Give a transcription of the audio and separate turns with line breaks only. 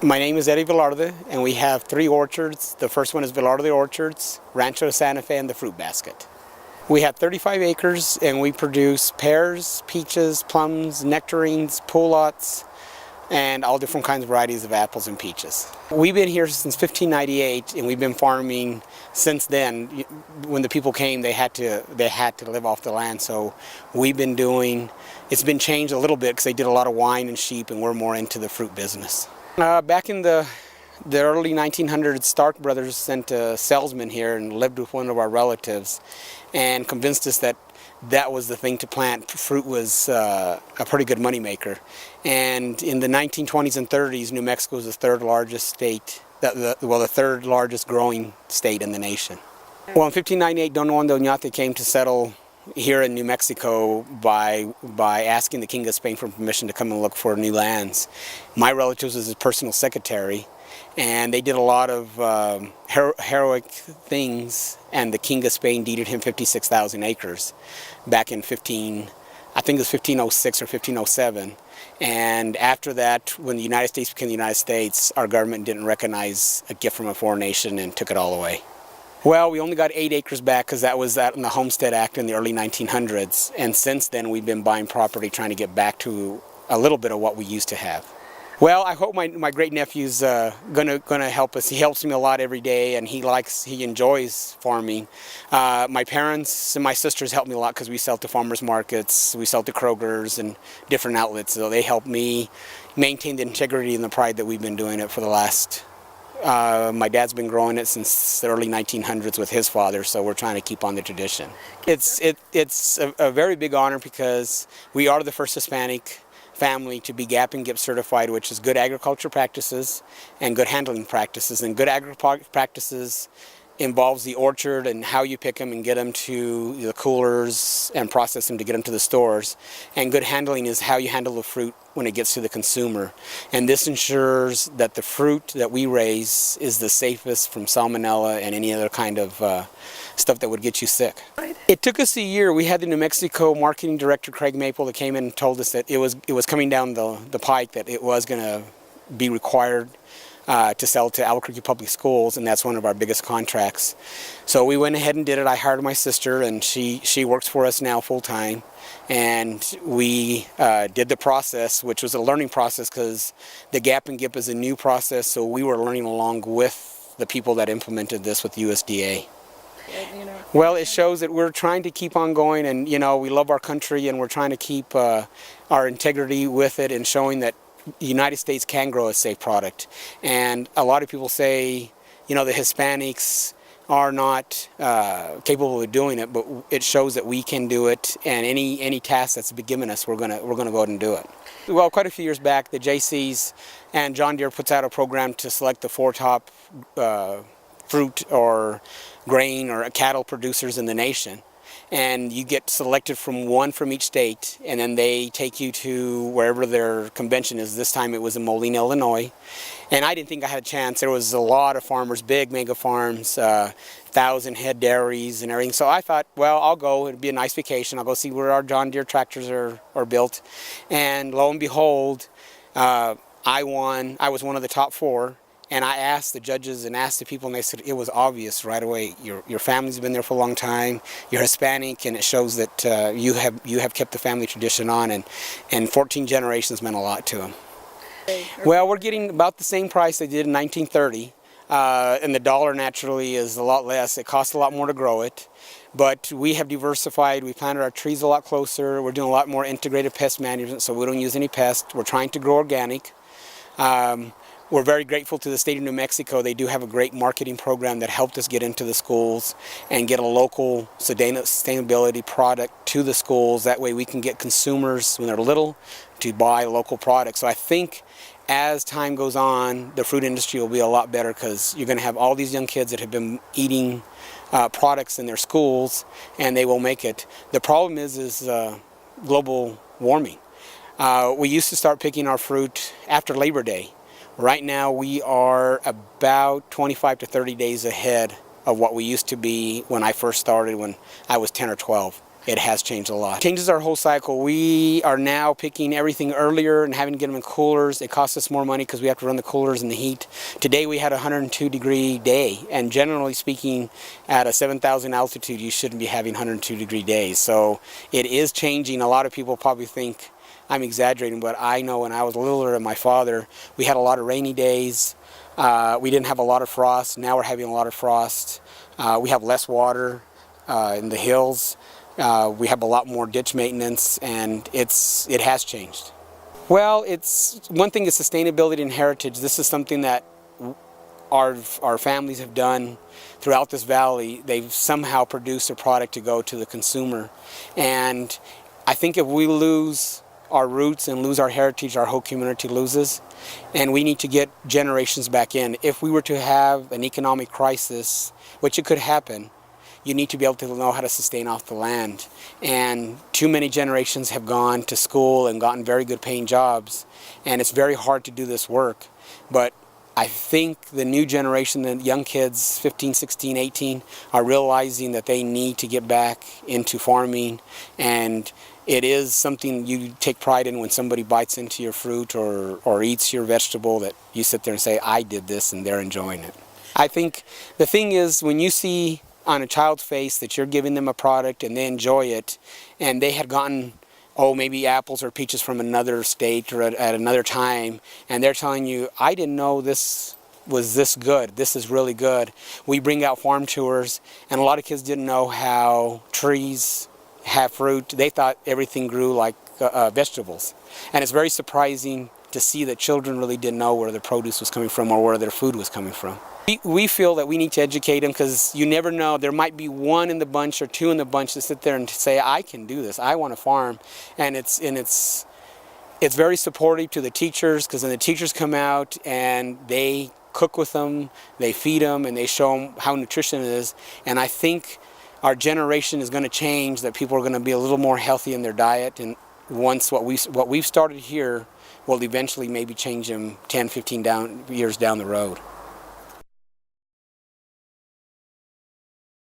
My name is Eddie Velarde, and we have 3 orchards. The first one is Velarde Orchards, Rancho Santa Fe, and the Fruit Basket. We have 35 acres, and we produce pears, peaches, plums, nectarines, polots, and all different kinds of varieties of apples and peaches. We've been here since 1598, and we've been farming since then. When the people came, they had to live off the land, so we've been doing. It's been changed a little bit because they did a lot of wine and sheep, and we're more into the fruit business. Back in the early 1900s, Stark Brothers sent a salesman here and lived with one of our relatives and convinced us that that was the thing to plant. Fruit was a pretty good moneymaker. And in the 1920s and 30s, New Mexico was the third largest state, the third largest growing state in the nation. Well, in 1598, Don Juan de Oñate came to settle here in New Mexico by asking the King of Spain for permission to come and look for new lands. My relatives was his personal secretary, and they did a lot of heroic things, and the King of Spain deeded him 56,000 acres back in 1506 or 1507. And after that, when the United States became the United States, our government didn't recognize a gift from a foreign nation and took it all away. Well, we only got 8 acres back because that was in the Homestead Act in the early 1900s. And since then, we've been buying property, trying to get back to a little bit of what we used to have. Well, I hope my great-nephew's gonna help us. He helps me a lot every day, and he enjoys farming. My parents and my sisters help me a lot because we sell to farmers markets, we sell to Kroger's and different outlets. So they help me maintain the integrity and the pride that we've been doing it for the last. My dad's been growing it since the early 1900s with his father, so we're trying to keep on the tradition. It's a very big honor because we are the first Hispanic family to be GAP and GIP certified, which is good agriculture practices and good handling practices. And good agriculture practices involves the orchard and how you pick them and get them to the coolers and process them to get them to the stores. And good handling is how you handle the fruit when it gets to the consumer. And this ensures that the fruit that we raise is the safest from salmonella and any other kind of stuff that would get you sick. It took us a year. We had the New Mexico marketing director, Craig Maple, that came in and told us that it was coming down the pike, that it was going to be required to sell to Albuquerque Public Schools, and that's one of our biggest contracts. So we went ahead and did it. I hired my sister, and she works for us now full-time. And we did the process, which was a learning process because the GAP and GIP is a new process, so we were learning along with the people that implemented this with USDA. Well, it shows that we're trying to keep on going, and we love our country, and we're trying to keep our integrity with it, and showing that the United States can grow a safe product. And a lot of people say, the Hispanics are not capable of doing it, but it shows that we can do it, and any task that's been given us, we're gonna go ahead and do it. Well, quite a few years back, the JCs and John Deere puts out a program to select the 4 top fruit or grain or cattle producers in the nation. And you get selected from 1 from each state, and then they take you to wherever their convention is. This time it was in Moline, Illinois. And I didn't think I had a chance. There was a lot of farmers, big mega farms, 1,000-head dairies and everything. So I thought, well, I'll go. It'd be a nice vacation. I'll go see where our John Deere tractors are built. And lo and behold, I won. I was one of the top 4. And I asked the judges and asked the people, and they said it was obvious right away. Your family's been there for a long time. You're Hispanic, and it shows that you have kept the family tradition on, and 14 generations meant a lot to them. Well, we're getting about the same price they did in 1930, and the dollar naturally is a lot less. It costs a lot more to grow it, but we have diversified. We planted our trees a lot closer. We're doing a lot more integrated pest management, so we don't use any pests. We're trying to grow organic. We're very grateful to the state of New Mexico. They do have a great marketing program that helped us get into the schools and get a local sustainability product to the schools. That way we can get consumers when they're little to buy local products. So I think as time goes on, the fruit industry will be a lot better because you're going to have all these young kids that have been eating products in their schools, and they will make it. The problem is global warming. We used to start picking our fruit after Labor Day. Right now we are about 25 to 30 days ahead of what we used to be when I first started, when I was 10 or 12. It has changed a lot. It changes our whole cycle. We are now picking everything earlier and having to get them in coolers. It costs us more money because we have to run the coolers in the heat. Today we had a 102-degree day, and generally speaking, at a 7,000 altitude, you shouldn't be having 102-degree days. So it is changing. A lot of people probably think I'm exaggerating, but I know when I was littler than my father, we had a lot of rainy days. We didn't have a lot of frost. Now we're having a lot of frost. We have less water in the hills. We have a lot more ditch maintenance, and it has changed. Well, it's one thing is sustainability and heritage. This is something that our families have done throughout this valley. They've somehow produced a product to go to the consumer, and I think if we lose our roots and lose our heritage, our whole community loses, and we need to get generations back in. If we were to have an economic crisis, which it could happen, you need to be able to know how to sustain off the land. And too many generations have gone to school and gotten very good paying jobs, and it's very hard to do this work. But I think the new generation, the young kids, 15, 16, 18, are realizing that they need to get back into farming, and it is something you take pride in when somebody bites into your fruit or eats your vegetable, that you sit there and say, I did this, and they're enjoying it. I think the thing is, when you see on a child's face that you're giving them a product and they enjoy it, and they had gotten, maybe apples or peaches from another state or at another time, and they're telling you, I didn't know this was this good, this is really good. We bring out farm tours, and a lot of kids didn't know how trees have fruit. They thought everything grew like vegetables, and it's very surprising to see that children really didn't know where their produce was coming from or where their food was coming from. We feel that we need to educate them, because you never know, there might be one in the bunch or two in the bunch to sit there and say, I can do this, I want to farm. And it's very supportive to the teachers, because then the teachers come out and they cook with them, they feed them, and they show them how nutrition is. And I think our generation is going to change, that people are going to be a little more healthy in their diet, and once what we've started here will eventually maybe change them 10, 15 years down the road.